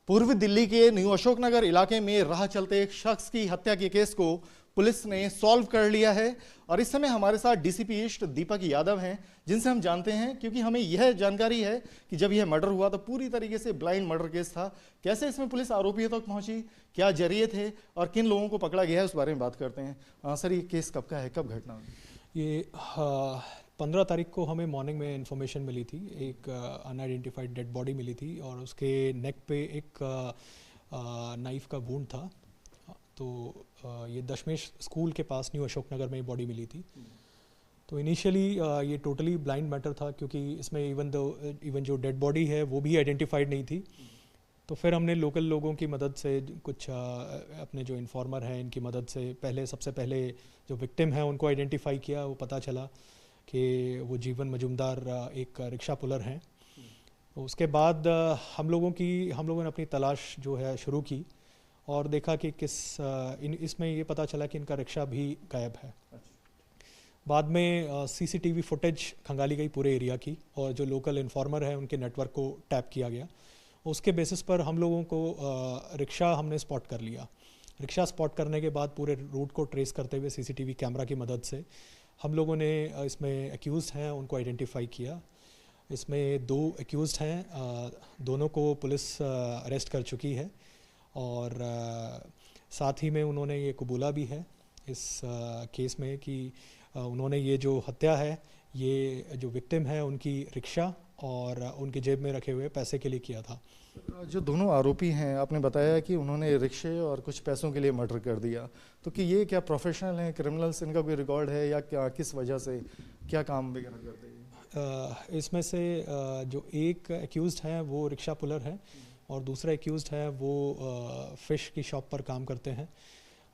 पूर्वी दिल्ली के न्यू अशोकनगर इलाके में राह चलते एक शख्स की हत्या के केस को पुलिस ने सॉल्व कर लिया है और इस समय हमारे साथ डीसीपी ईस्ट दीपक यादव हैं, जिनसे हम जानते हैं, क्योंकि हमें यह जानकारी है कि जब यह मर्डर हुआ तो पूरी तरीके से ब्लाइंड मर्डर केस था। कैसे इसमें पुलिस आरोपियों तक पहुंची, क्या जरिए थे और किन लोगों को पकड़ा गया है, उस बारे में बात करते हैं। सर, ये केस कब का है, कब घटना हुई? ये 15 तारीख को हमें मॉर्निंग में इन्फॉर्मेशन मिली थी। एक अनआइडेंटिफाइड डेड बॉडी मिली थी और उसके नेक पे एक नाइफ का वुंड था। तो ये दशमेश स्कूल के पास न्यू अशोकनगर में बॉडी मिली थी। तो इनिशियली ये टोटली ब्लाइंड मैटर था, क्योंकि इसमें इवन जो डेड बॉडी है वो भी आइडेंटिफाइड नहीं थी। तो फिर हमने लोकल लोगों की मदद से, कुछ अपने जो इन्फॉर्मर हैं इनकी मदद से सबसे पहले जो विक्टिम है उनको आइडेंटिफाई किया। वो पता चला कि वो जीवन मजुमदार एक रिक्शा पुलर हैं। तो उसके बाद हम लोगों ने अपनी तलाश जो है शुरू की और देखा कि इसमें ये पता चला कि इनका रिक्शा भी गायब है। बाद में सीसीटीवी फुटेज खंगाली गई पूरे एरिया की और जो लोकल इन्फॉर्मर है उनके नेटवर्क को टैप किया गया। उसके बेसिस पर हम लोगों को रिक्शा हमने स्पॉट कर लिया। रिक्शा स्पॉट करने के बाद पूरे रूट को ट्रेस करते हुए सीसीटीवी कैमरा की मदद से हम लोगों ने इसमें एक्यूज़ड हैं उनको आइडेंटिफाई किया। इसमें 2 एक्यूज़ड हैं, दोनों को पुलिस अरेस्ट कर चुकी है और साथ ही में उन्होंने ये कबूला भी है इस केस में कि उन्होंने ये जो हत्या है ये जो विक्टिम है उनकी रिक्शा और उनकी जेब में रखे हुए पैसे के लिए किया था। जो दोनों आरोपी हैं, आपने बताया कि उन्होंने रिक्शे और कुछ पैसों के लिए मर्डर कर दिया, तो कि ये क्या प्रोफेशनल हैं, क्रिमिनल्स, इनका कोई रिकॉर्ड है या क्या, किस वजह से, क्या काम वगैरह करते हैं? इसमें से जो एक एक्यूज़ड है वो रिक्शा पुलर है और दूसरा एक्यूज़ड है वो फ़िश की शॉप पर काम करते हैं।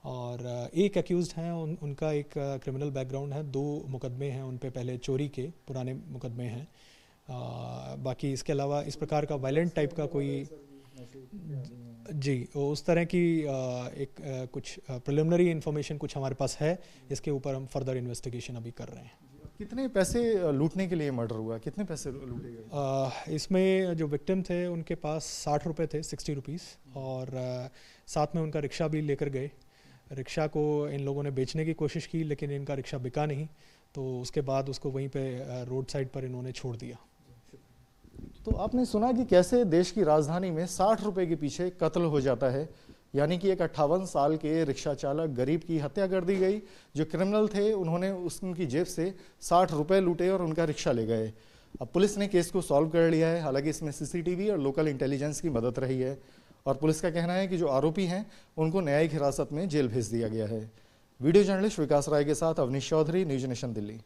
और एक एक्यूज़ड हैं उनका एक क्रिमिनल बैकग्राउंड है, 2 मुकदमे हैं उन पे, पहले चोरी के पुराने मुकदमे हैं। बाकी इसके अलावा इस प्रकार का वायलेंट टाइप का कोई जी उस तरह की कुछ प्रिलिमिनरी इन्फॉर्मेशन कुछ हमारे पास है। इसके ऊपर हम फर्दर इन्वेस्टिगेशन अभी कर रहे हैं। कितने पैसे लूटने के लिए मर्डर हुआ, कितने पैसे लूटे गए? इसमें जो विक्टिम थे उनके पास 60 रुपये थे, 60 रुपीज़, और साथ में उनका रिक्शा भी लेकर गए। रिक्शा को इन लोगों ने बेचने की कोशिश की लेकिन इनका रिक्शा बिका नहीं, तो उसके बाद उसको वहीं पे रोड साइड पर इन्होंने छोड़ दिया। तो आपने सुना कि कैसे देश की राजधानी में 60 रुपये के पीछे कत्ल हो जाता है, यानी कि एक 58 साल के रिक्शा चालक गरीब की हत्या कर दी गई। जो क्रिमिनल थे उन्होंने उनकी जेब से 60 रुपये लूटे और उनका रिक्शा ले गए। अब पुलिस ने केस को सॉल्व कर लिया है, हालांकि इसमें सीसीटीवी और लोकल इंटेलिजेंस की मदद रही है और पुलिस का कहना है कि जो आरोपी हैं उनको न्यायिक हिरासत में जेल भेज दिया गया है। वीडियो जर्नलिस्ट विकास राय के साथ अवनीश चौधरी, न्यूज नेशन दिल्ली।